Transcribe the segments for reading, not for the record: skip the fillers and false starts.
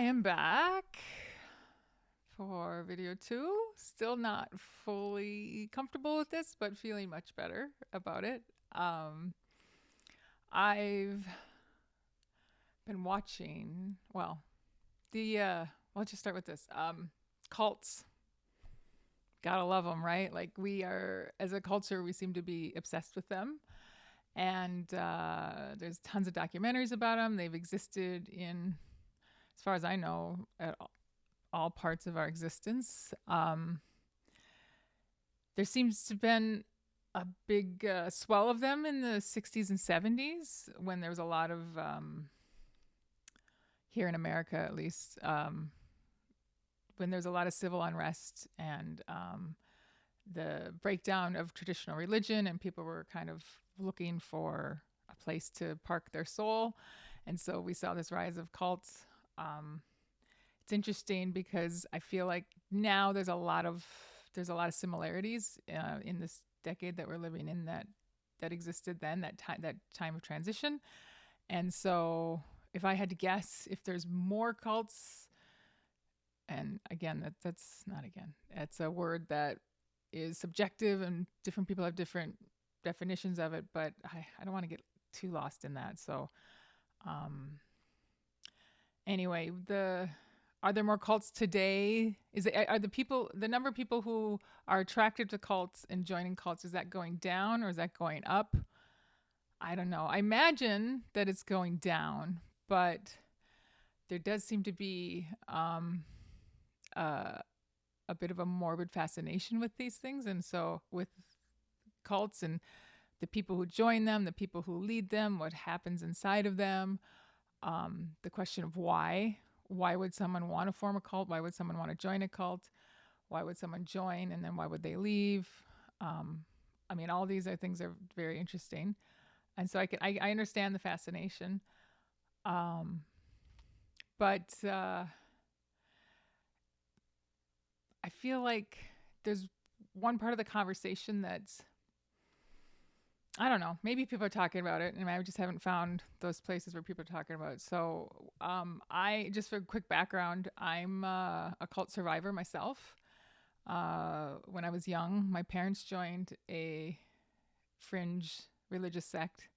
I am back for video two. Still not fully comfortable with this, but feeling much better about it. Um, I've been watching, I'll just start with this. Cults. Gotta love them, right? Like, we are, as a culture, we seem to be obsessed with them. And there's tons of documentaries about them. They've existed in, as far as I know, at all parts of our existence. There seems to have been a big swell of them in the 60s and 70s when there was a lot of, here in America at least, when there's a lot of civil unrest and the breakdown of traditional religion, and people were kind of looking for a place to park their soul. And so we saw this rise of cults. It's interesting because I feel like now there's a lot of similarities in this decade that we're living in that existed then, that time of transition. And so if I had to guess, if there's more cults, and again, that's a word that is subjective and different people have different definitions of it, but I don't want to get too lost in that. So um, anyway, are there more cults today? Are the number of people who are attracted to cults and joining cults, is that going down or is that going up? I don't know. I imagine that it's going down, but there does seem to be uh, a bit of a morbid fascination with these things, and so with cults and the people who join them, the people who lead them, what happens inside of them, the question of why. Why would someone want to form a cult? Why would someone want to join a cult? Why would someone join and then why would they leave? Um, I mean, all these are things are very interesting, and so I understand the fascination, um, but I feel like there's one part of the conversation that's, I don't know. Maybe people are talking about it, and I just haven't found those places where people are talking about it. So, I just for a quick background, I'm a cult survivor myself. When I was young, my parents joined a fringe religious sect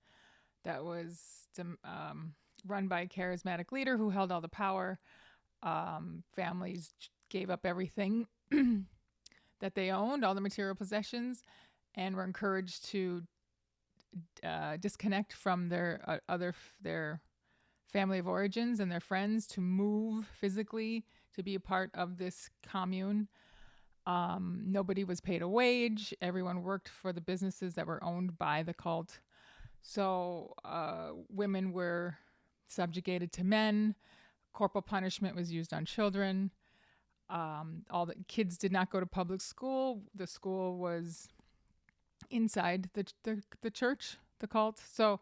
that was run by a charismatic leader who held all the power. Families gave up everything that they owned, all the material possessions, and were encouraged to disconnect from their family of origins and their friends, to move physically to be a part of this commune. Nobody was paid a wage. Everyone worked for the businesses that were owned by the cult. So women were subjugated to men. Corporal punishment was used on children. All the kids did not go to public school. The school was inside the church, the cult. So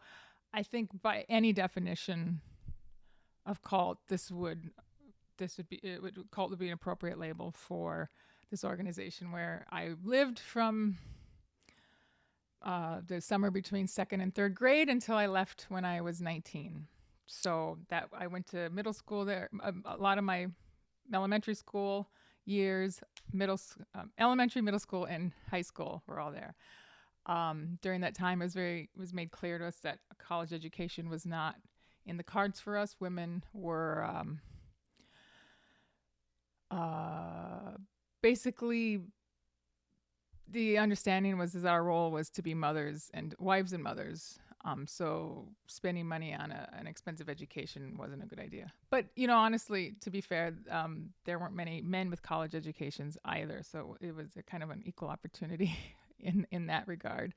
I think by any definition of cult, cult would be an appropriate label for this organization where I lived from the summer between second and third grade until I left when I was 19. So that I went to middle school there. A lot of my elementary school years, elementary, middle school, and high school were all there. During that time, it was made clear to us that a college education was not in the cards for us. Women were basically, the understanding was that our role was to be mothers and wives and mothers. So spending money on an expensive education wasn't a good idea. But honestly, to be fair, there weren't many men with college educations either. So it was a kind of an equal opportunity in that regard.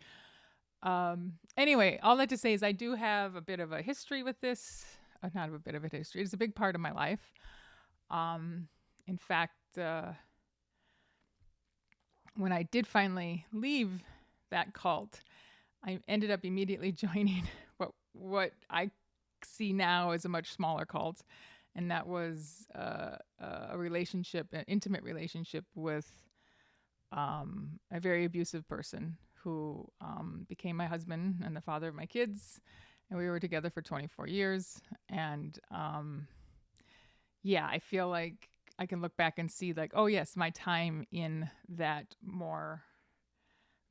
Anyway, all that to say is I do have a bit of a history with this. Not a bit of a history. It's a big part of my life. In fact, when I did finally leave that cult, I ended up immediately joining what I see now as a much smaller cult, and that was a relationship, an intimate relationship with a very abusive person who became my husband and the father of my kids, and we were together for 24 years. And yeah, I feel like I can look back and see like, oh yes, my time in that more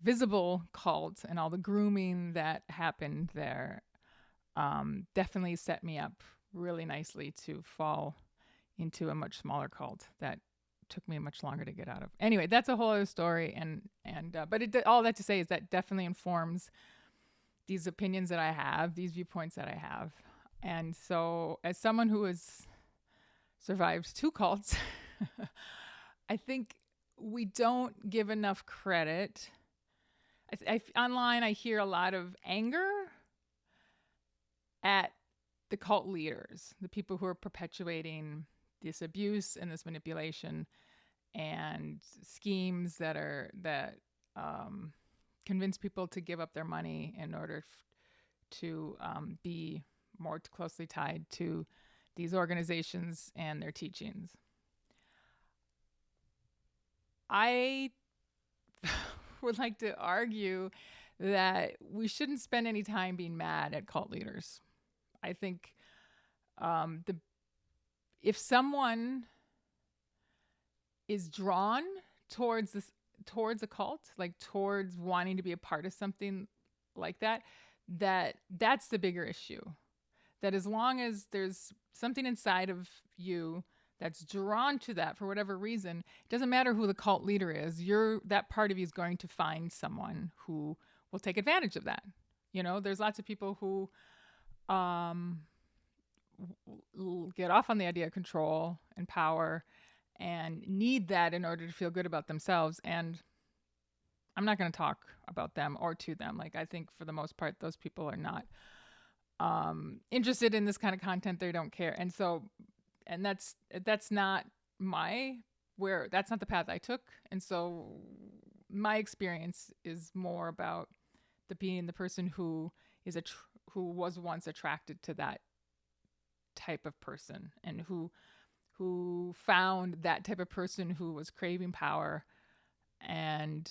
visible cult and all the grooming that happened there definitely set me up really nicely to fall into a much smaller cult that took me much longer to get out of. Anyway, that's a whole other story, and but all that to say is that definitely informs these opinions that I have, these viewpoints that I have, and so as someone who has survived two cults, I think we don't give enough credit. Online, I hear a lot of anger at the cult leaders, the people who are perpetuating this abuse and this manipulation and schemes that convince people to give up their money in order to be more closely tied to these organizations and their teachings. I would like to argue that we shouldn't spend any time being mad at cult leaders. I think if someone is drawn towards a cult, like towards wanting to be a part of something like that's the bigger issue. That as long as there's something inside of you that's drawn to that for whatever reason, it doesn't matter who the cult leader is, that part of you is going to find someone who will take advantage of that. There's lots of people who get off on the idea of control and power and need that in order to feel good about themselves. And I'm not going to talk about them or to them. Like, I think for the most part, those people are not interested in this kind of content. They don't care. And so, and that's not that's not the path I took. And so my experience is more about being the person who was once attracted to that type of person, and who found that type of person who was craving power and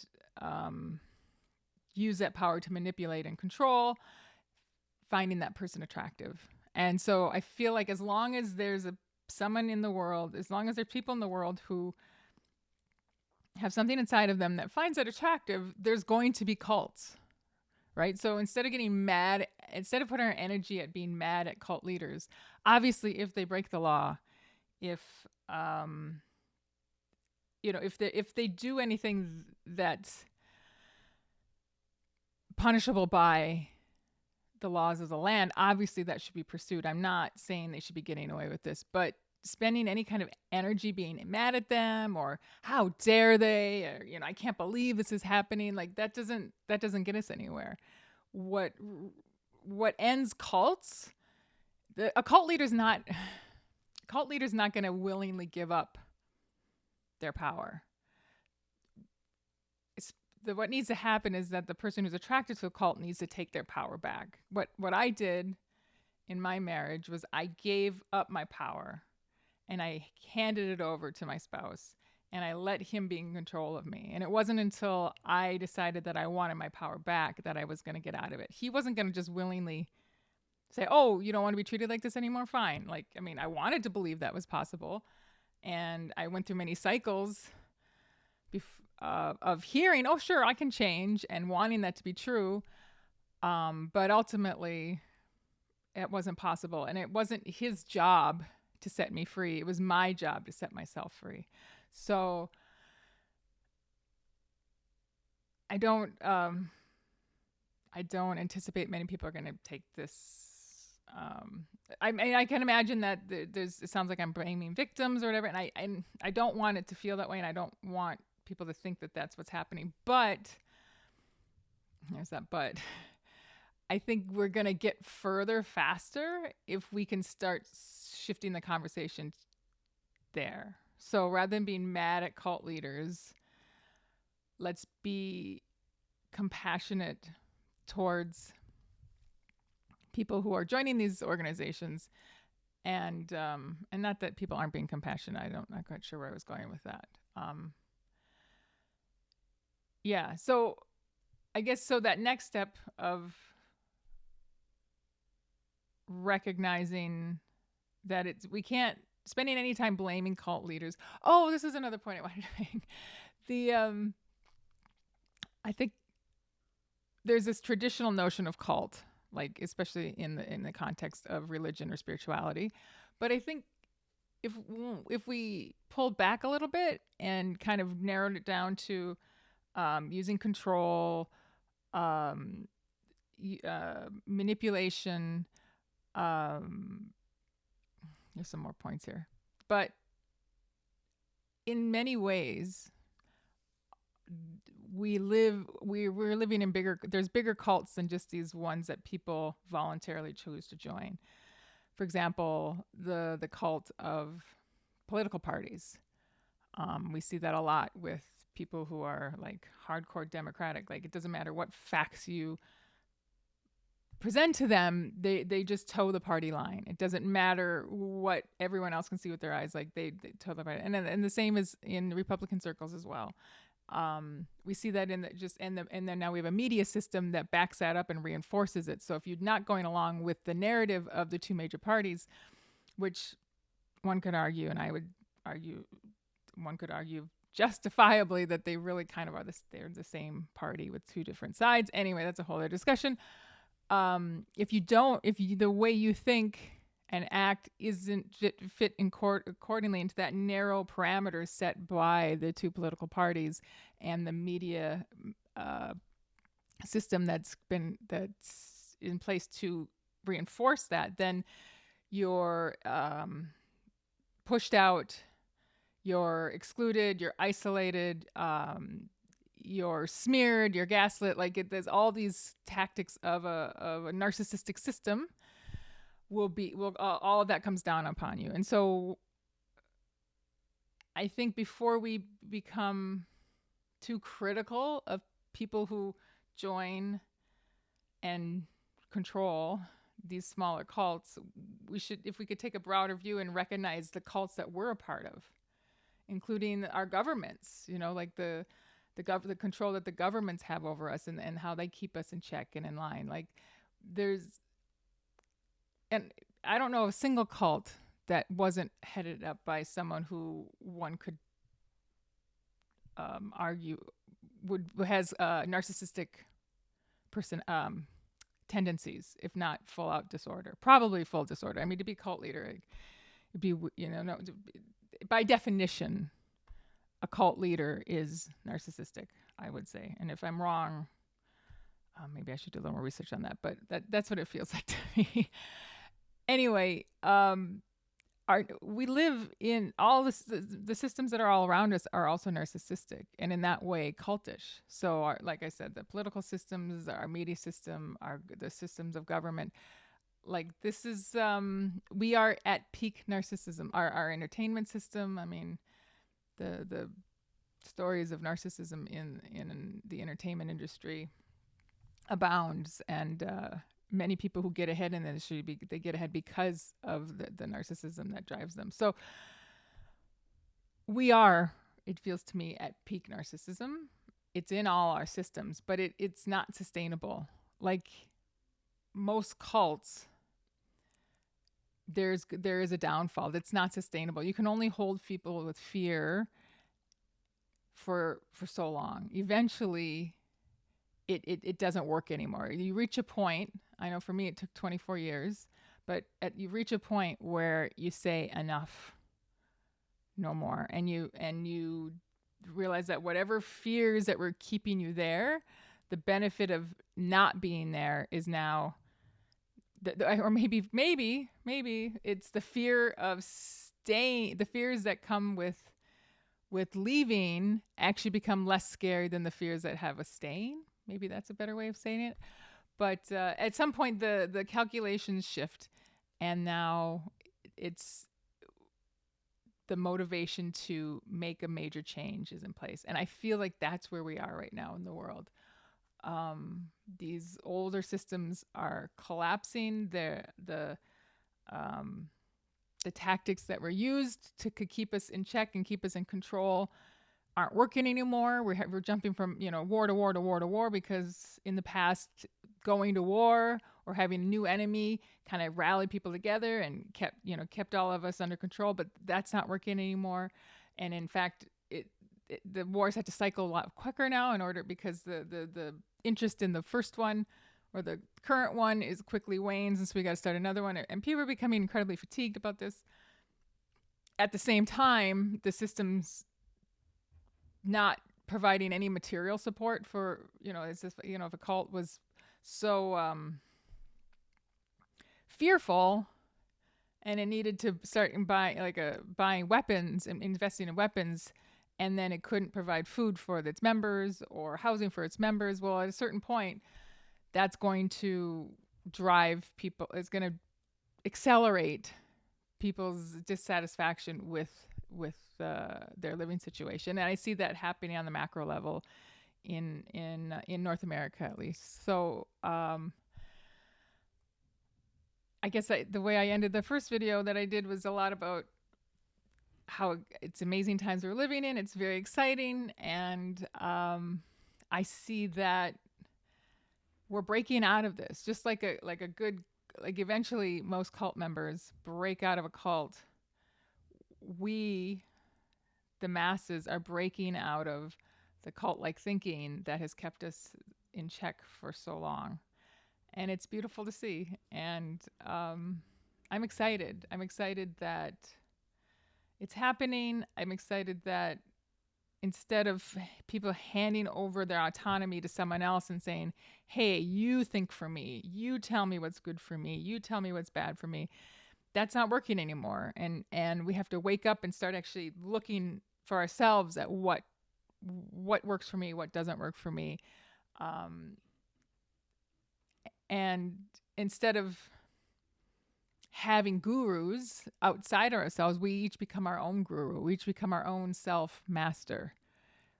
use that power to manipulate and control, finding that person attractive. And so I feel like as long as there's someone in the world, as long as there's people in the world who have something inside of them that finds that attractive, there's going to be cults, right? So instead of getting mad, instead of putting our energy at being mad at cult leaders, obviously if they break the law, if if they do anything that's punishable by the laws of the land, obviously that should be pursued. I'm not saying they should be getting away with this, but spending any kind of energy being mad at them, or how dare they, or I can't believe this is happening, like that doesn't get us anywhere. What ends cults? A cult leader's not going to willingly give up their power. What needs to happen is that the person who's attracted to a cult needs to take their power back. What I did in my marriage was I gave up my power and I handed it over to my spouse, and I let him be in control of me. And it wasn't until I decided that I wanted my power back that I was going to get out of it. He wasn't going to just willingly say, oh, you don't want to be treated like this anymore? Fine. Like, I mean, I wanted to believe that was possible. And I went through many cycles of hearing, oh, sure, I can change, and wanting that to be true. But ultimately, it wasn't possible. And it wasn't his job to set me free. It was my job to set myself free. So I don't anticipate many people are going to take this. I can imagine that it sounds like I'm blaming victims or whatever, and I don't want it to feel that way, and I don't want people to think that that's what's happening. But there's that but. I think we're going to get further faster if we can start shifting the conversation there. So rather than being mad at cult leaders, let's be compassionate towards people who are joining these organizations, and not that people aren't being compassionate. I'm not quite sure where I was going with that. Yeah, so I guess so that next step of recognizing that we can't spending any time blaming cult leaders. Oh, this is another point I wanted to make. I think there's this traditional notion of cult, like especially in the context of religion or spirituality. But I think if we pulled back a little bit and kind of narrowed it down to using control, manipulation, there's some more points here, but in many ways we're living in there's bigger cults than just these ones that people voluntarily choose to join. For example, the cult of political parties. We see that a lot with people who are like hardcore Democratic. Like, it doesn't matter what facts you present to them, they just toe the party line. It doesn't matter what everyone else can see with their eyes. Like, they toe the party, and the same is in Republican circles as well. We see that and then now we have a media system that backs that up and reinforces it. So if you're not going along with the narrative of the two major parties, which one could argue, and I would argue, one could argue justifiably that they really kind of are they're the same party with two different sides. Anyway, that's a whole other discussion. If the way you think and act isn't fit in court accordingly into that narrow parameter set by the two political parties and the media system that's in place to reinforce that, then you're pushed out, you're excluded, you're isolated, you're smeared, you're gaslit. Like, there's all these tactics of a narcissistic system. All of that comes down upon you. And so I think before we become too critical of people who join and control these smaller cults, if we could take a broader view and recognize the cults that we're a part of, including our governments, like the control that the governments have over us and how they keep us in check and in line. Like, and I don't know of a single cult that wasn't headed up by someone who one could argue has narcissistic tendencies, if not full out disorder, probably full disorder. I mean, to be cult leader, it'd be, no, by definition, a cult leader is narcissistic, I would say. And if I'm wrong, maybe I should do a little more research on that, but that's what it feels like to me. Anyway, we live in all the systems that are all around us are also narcissistic, and in that way cultish. So like I said, the political systems, our media system, the systems of government, like, this is we are at peak narcissism. Our entertainment system, I mean, the stories of narcissism in the entertainment industry abounds, and many people who get ahead in the industry, they get ahead because of the narcissism that drives them. So we are, it feels to me, at peak narcissism. It's in all our systems, but it's not sustainable. Like most cults, there is a downfall that's not sustainable. You can only hold people with fear for so long. Eventually, it doesn't work anymore. You reach a point. I know for me it took 24 years, but you reach a point where you say enough, no more, and you realize that whatever fears that were keeping you there, the benefit of not being there is now, or maybe it's the fear of staying. The fears that come with leaving actually become less scary than the fears that have a staying. Maybe that's a better way of saying it. But at some point, the calculations shift, and now it's the motivation to make a major change is in place. And I feel like that's where we are right now in the world. These older systems are collapsing. The tactics that were used to keep us in check and keep us in control aren't working anymore. We're jumping from war to war to war to war, because in the past, going to war or having a new enemy kind of rallied people together and kept all of us under control. But that's not working anymore. And in fact, the wars had to cycle a lot quicker now in order, because the interest in the first one or the current one is quickly wanes, and so we got to start another one. And people are becoming incredibly fatigued about this. At the same time, the system's not providing any material support for, it's just, if a cult was so fearful and it needed to start buying weapons and investing in weapons, and then it couldn't provide food for its members or housing for its members, well, at a certain point, that's going to drive people, it's going to accelerate people's dissatisfaction with their living situation. And I see that happening on the macro level in North America, at least. So I guess the way I ended the first video that I did was a lot about how it's amazing times we're living in. It's very exciting. And I see that we're breaking out of this, just like eventually most cult members break out of a cult. We, the masses, are breaking out of the cult-like thinking that has kept us in check for so long. And it's beautiful to see. And I'm excited. I'm excited that it's happening. I'm excited that instead of people handing over their autonomy to someone else and saying, hey, you think for me, you tell me what's good for me, you tell me what's bad for me, that's not working anymore. And we have to wake up and start actually looking for ourselves at what works for me, what doesn't work for me. And instead of having gurus outside ourselves, we each become our own guru. We each become our own self-master,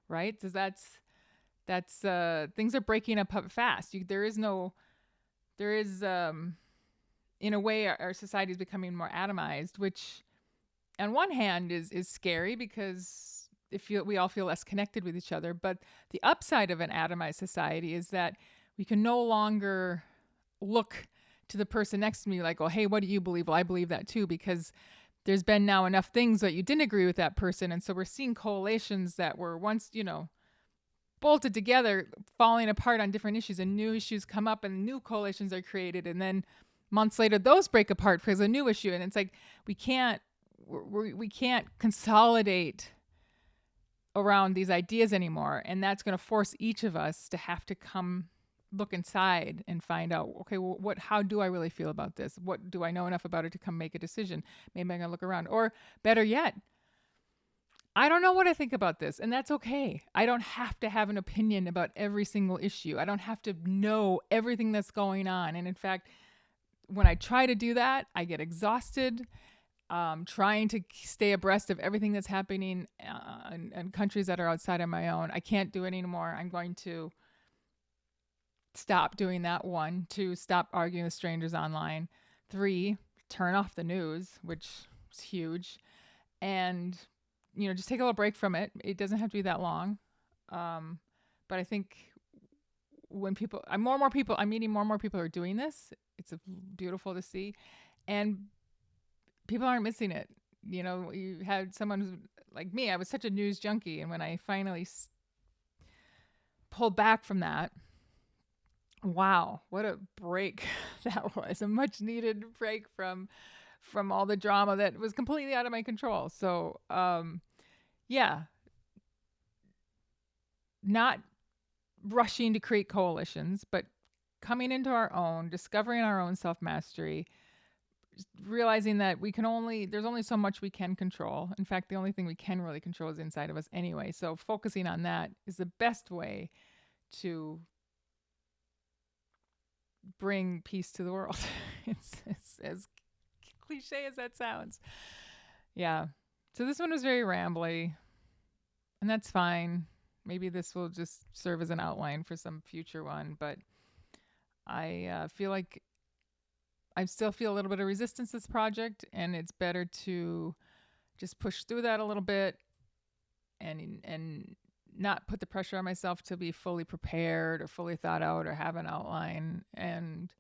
right? So that's things are breaking up fast. There is, in a way, our society is becoming more atomized, which on one hand is scary, because we all feel less connected with each other. But the upside of an atomized society is that we can no longer look to the person next to me like, oh, hey, what do you believe? Well, I believe that too, because there's been now enough things that you didn't agree with that person. And so we're seeing coalitions that were once, bolted together, falling apart on different issues, and new issues come up and new coalitions are created. And then months later, those break apart because of a new issue. And it's like, we can't consolidate around these ideas anymore. And that's going to force each of us to have to come look inside and find out, okay, well, how do I really feel about this? What do I know enough about it to come make a decision? Maybe I'm going to look around. Or better yet, I don't know what I think about this, and that's okay. I don't have to have an opinion about every single issue. I don't have to know everything that's going on. And in fact, when I try to do that, I get exhausted. Trying to stay abreast of everything that's happening in countries that are outside of my own. I can't do it anymore. I'm going to stop doing that. 1, 2, stop arguing with strangers online. 3, turn off the news, which is huge. And, just take a little break from it. It doesn't have to be that long. But I think when I'm meeting more and more people who are doing this. It's beautiful to see. And people aren't missing it. You had someone who's like me. I was such a news junkie. And when I finally pulled back from that, wow, what a break that was. A much needed break from all the drama that was completely out of my control. So, yeah, not rushing to create coalitions, but coming into our own, discovering our own self-mastery, realizing that there's only so much we can control. In fact, the only thing we can really control is inside of us anyway. So focusing on that is the best way to bring peace to the world. It's as cliche as that sounds. Yeah. So this one was very rambly, and that's fine. Maybe this will just serve as an outline for some future one, but I feel like I still feel a little bit of resistance to this project, and it's better to just push through that a little bit and not put the pressure on myself to be fully prepared or fully thought out or have an outline, and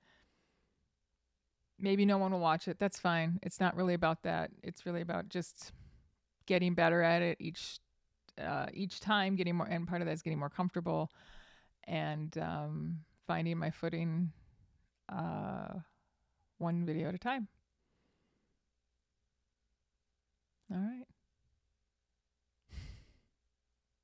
maybe no one will watch it. That's fine. It's not really about that. It's really about just getting better at it each time, getting more, and part of that is getting more comfortable and finding my footing, uh, one video at a time.